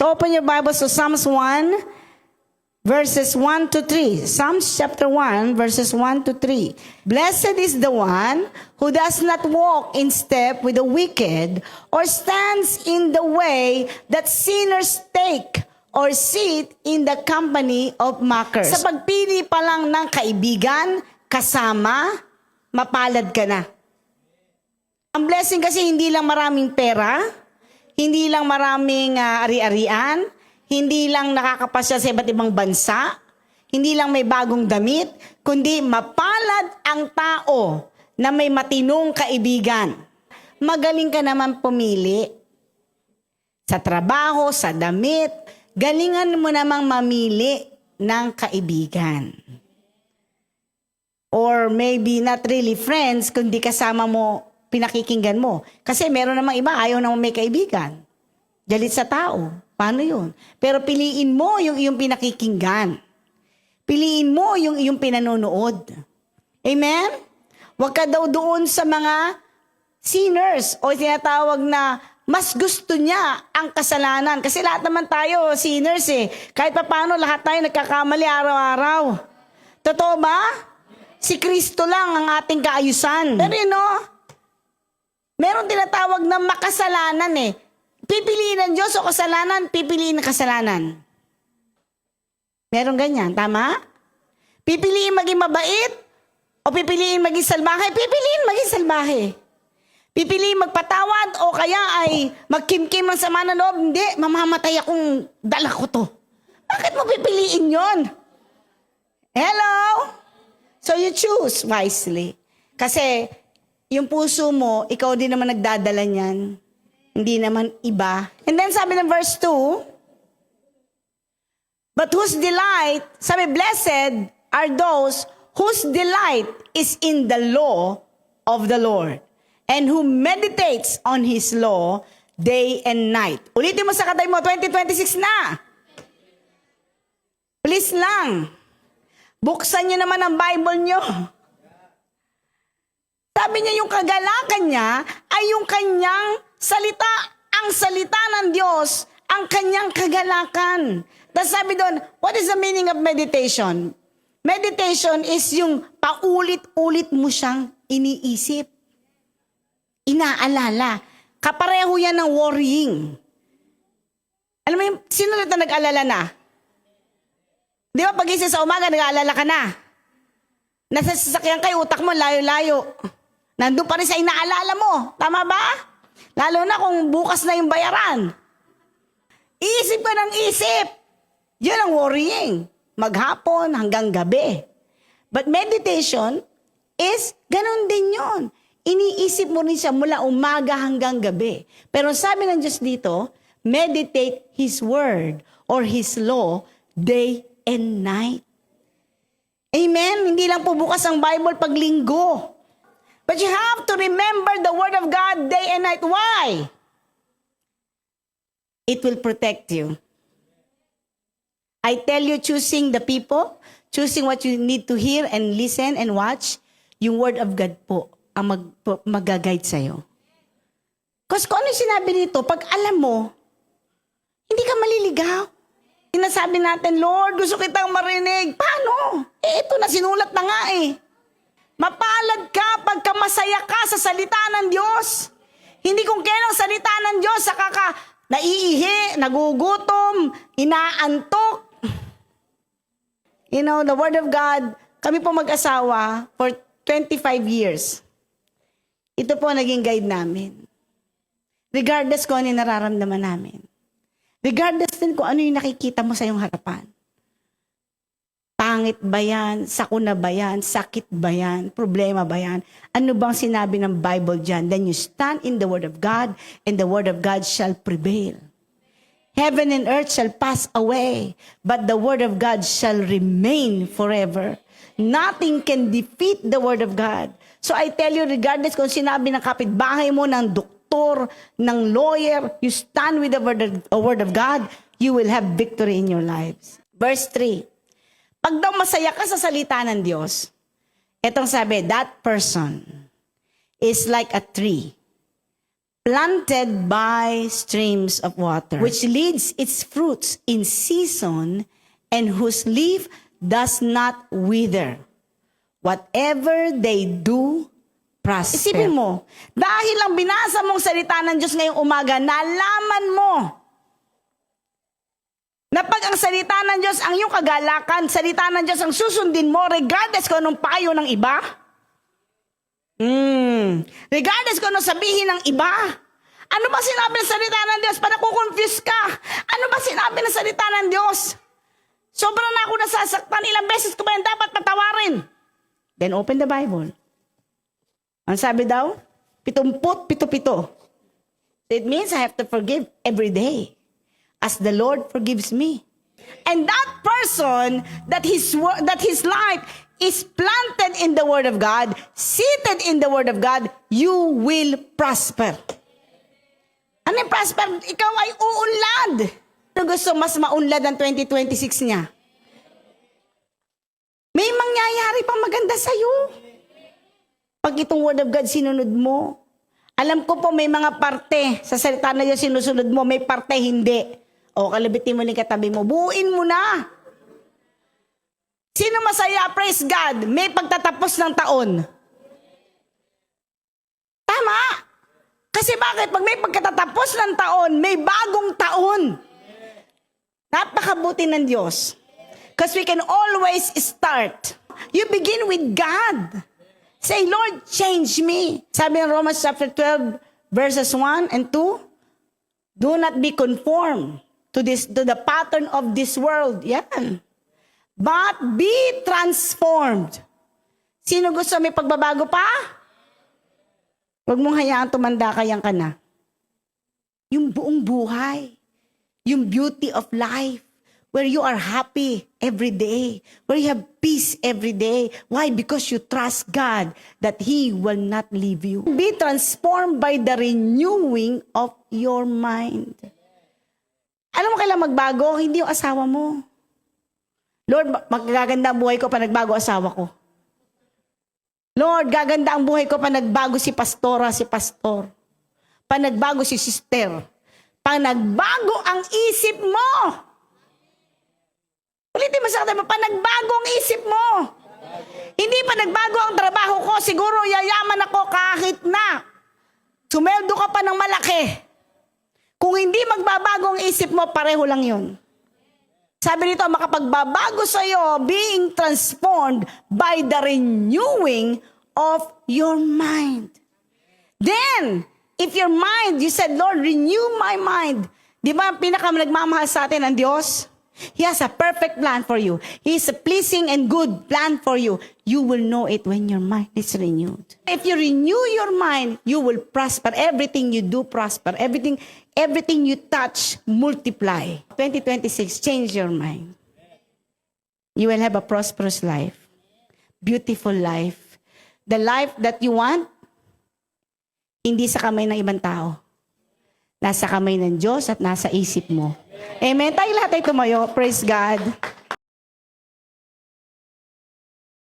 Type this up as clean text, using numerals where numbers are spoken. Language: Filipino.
So open your Bibles to Psalms 1, verses 1 to 3. Psalms chapter 1, verses 1 to 3. Blessed is the one who does not walk in step with the wicked, or stands in the way that sinners take, or sit in the company of mockers. Sa pagpili pa lang ng kaibigan, kasama, mapalad ka na. Ang blessing kasi hindi lang maraming pera, hindi lang maraming ari-arian, hindi lang nakakapasya sa iba't ibang bansa, hindi lang may bagong damit, kundi mapalad ang tao na may matinong kaibigan. Magaling ka naman pumili sa trabaho, sa damit, galingan mo namang mamili ng kaibigan. Or maybe not really friends, kundi kasama mo, pinakikinggan mo. Kasi meron namang iba, ayaw namang may kaibigan. Galit sa tao. Paano yun? Pero piliin mo yung iyong pinakikinggan. Piliin mo yung iyong pinanonood. Amen? Huwag ka daw doon sa mga sinners o tinatawag na mas gusto niya ang kasalanan. Kasi lahat naman tayo sinners eh. Kahit pa paano, lahat tayo nagkakamali araw-araw. Totoo ba? Si Kristo lang ang ating kaayusan. Pero you know, meron tinatawag na makasalanan eh. Pipiliin ng Diyos o kasalanan, pipiliin ng kasalanan. Meron ganyan, tama? Pipiliin maging mabait o pipiliin maging salbahe, pipiliin maging salbahe. Pipiliin magpatawad o kaya ay magkimkim ng sama ng loob, hindi, mamamatay akong dala ko to. Bakit mo pipiliin yon? Hello? So you choose wisely. Kasi yung puso mo, ikaw din naman nagdadala niyan. Hindi naman iba. And then sabi ng verse 2, but whose delight, sabi, blessed are those whose delight is in the law of the Lord, and who meditates on His law day and night. Ulitin mo sa katay mo, 2026 na. Please lang. Buksan niyo naman ang Bible niyo. Sabi niya, yung kagalakan niya ay yung kanyang salita. Ang salita ng Diyos, ang kanyang kagalakan. Tapos sabi doon, what is the meaning of meditation? Meditation is yung paulit-ulit mo siyang iniisip. Inaalala. Kapareho yan ng worrying. Alam mo yung, sino na nag-alala na? Di ba pag-isip sa umaga, nag-aalala ka na? Nasa sasakyan kayo, utak mo, layo-layo. Nandun pa rin sa inaalala mo. Tama ba? Lalo na kung bukas na yung bayaran. Isip ka ng isip. Yun ang worrying. Maghapon hanggang gabi. But meditation is ganun din yun. Iniisip mo rin siya mula umaga hanggang gabi. Pero sabi ng Diyos dito, meditate His word or His law day and night. Amen? Hindi lang po bukas ang Bible pag linggo. But you have to remember the word of God day and night. Why? It will protect you. I tell you, choosing the people, choosing what you need to hear and listen and watch, yung word of God po ang mag-guide sa'yo. Kasi kung ano yung sinabi dito, pag alam mo, hindi ka maliligaw. Sinasabi natin, Lord, gusto kitang marinig. Paano? Ito na, sinulat na nga eh. Mapalad ka pagka masaya ka sa salita ng Diyos. Hindi kung kailang salita ng Diyos, saka ka naiihi, nagugutom, inaantok. You know, the Word of God, kami po mag-asawa for 25 years. Ito po naging guide namin. Regardless kung ano yung nararamdaman namin. Regardless din kung ano yung nakikita mo sa iyong harapan. Pangit ba yan? Sakuna ba yan? Sakit ba yan? Problema ba yan? Ano bang sinabi ng Bible dyan? Then you stand in the Word of God, and the Word of God shall prevail. Heaven and earth shall pass away, but the Word of God shall remain forever. Nothing can defeat the Word of God. So I tell you, regardless kung sinabi ng kapitbahay mo, ng doktor, ng lawyer, you stand with the Word of God, you will have victory in your lives. Verse 3. Pag daw masaya ka sa salita ng Diyos, etong sabi, that person is like a tree planted by streams of water, which leads its fruits in season, and whose leaf does not wither. Whatever they do, prosper. Isipin mo, dahil lang binasa mong salita ng Diyos ngayong umaga, nalaman mo na pag ang salita ng Diyos ang iyong kagalakan, salita ng Diyos ang susundin mo, regardless kung anong payo ng iba. Regardless kung ano sabihin ng iba. Ano ba sinabi ng salita ng Diyos? Para confuse ka. Ano ba sinabi ng salita ng Diyos? Sobrang na ako nasasaktan. Ilang beses ko ba yan dapat patawarin? Then open the Bible. Ang sabi daw? 77. It means I have to forgive every day as the Lord forgives me. And that person that his life is planted in the Word of God, seated in the Word of God, you will prosper. Ano yung prosper? Ikaw ay uunlad. Ano gusto mas maunlad ang 2026 niya? May mangyayari pang maganda sa'yo. Pag itong Word of God sinunod mo, alam ko po may mga parte sa salita na Diyos sinusunod mo, may parte hindi. O kalabitin mo ng katabi mo, buuin mo na. Sino masaya? Praise God. May pagtatapos ng taon. Tama. Kasi bakit? Pag may pagkatatapos ng taon, may bagong taon. Napakabuti ng Diyos. Because we can always start. You begin with God. Say, Lord, change me. Sabi ng Romans chapter 12, verses 1 and 2, do not be conformed to the pattern of this world. Yan. But be transformed. Sino gusto may pagbabago pa? Huwag mong hayaan tumanda ka na. Yung buong buhay. Yung beauty of life. Where you are happy every day. Where you have peace every day. Why? Because you trust God that He will not leave you. Be transformed by the renewing of your mind. Alam mo kailan magbago? Hindi yung asawa mo. Lord, magaganda ang buhay ko pa nagbago asawa ko. Lord, gaganda ang buhay ko pa nagbago si pastora, si pastor. Pa nagbago si sister. Pa nagbago ang isip mo. Ulitin mo sa akin, pa nagbago ang isip mo. Hindi pa nagbago ang trabaho ko. Siguro yayaman ako kahit na. Sumeldo ka pa ng malaki. Kung hindi magbabago ang isip mo, pareho lang yun. Sabi nito, makapagbabago sa'yo, being transformed by the renewing of your mind. Then, if your mind, you said, Lord, renew my mind. Di ba, nagmamahal sa atin ang Diyos? He has a perfect plan for you. He has a pleasing and good plan for you. You will know it when your mind is renewed. If you renew your mind, you will prosper. Everything you do, prosper. Everything you touch, multiply. 2026, change your mind. You will have a prosperous life. Beautiful life. The life that you want, hindi sa kamay ng ibang tao. Nasa kamay ng Diyos at nasa isip mo. Amen. Tayo lahat ay tumayo. Praise God.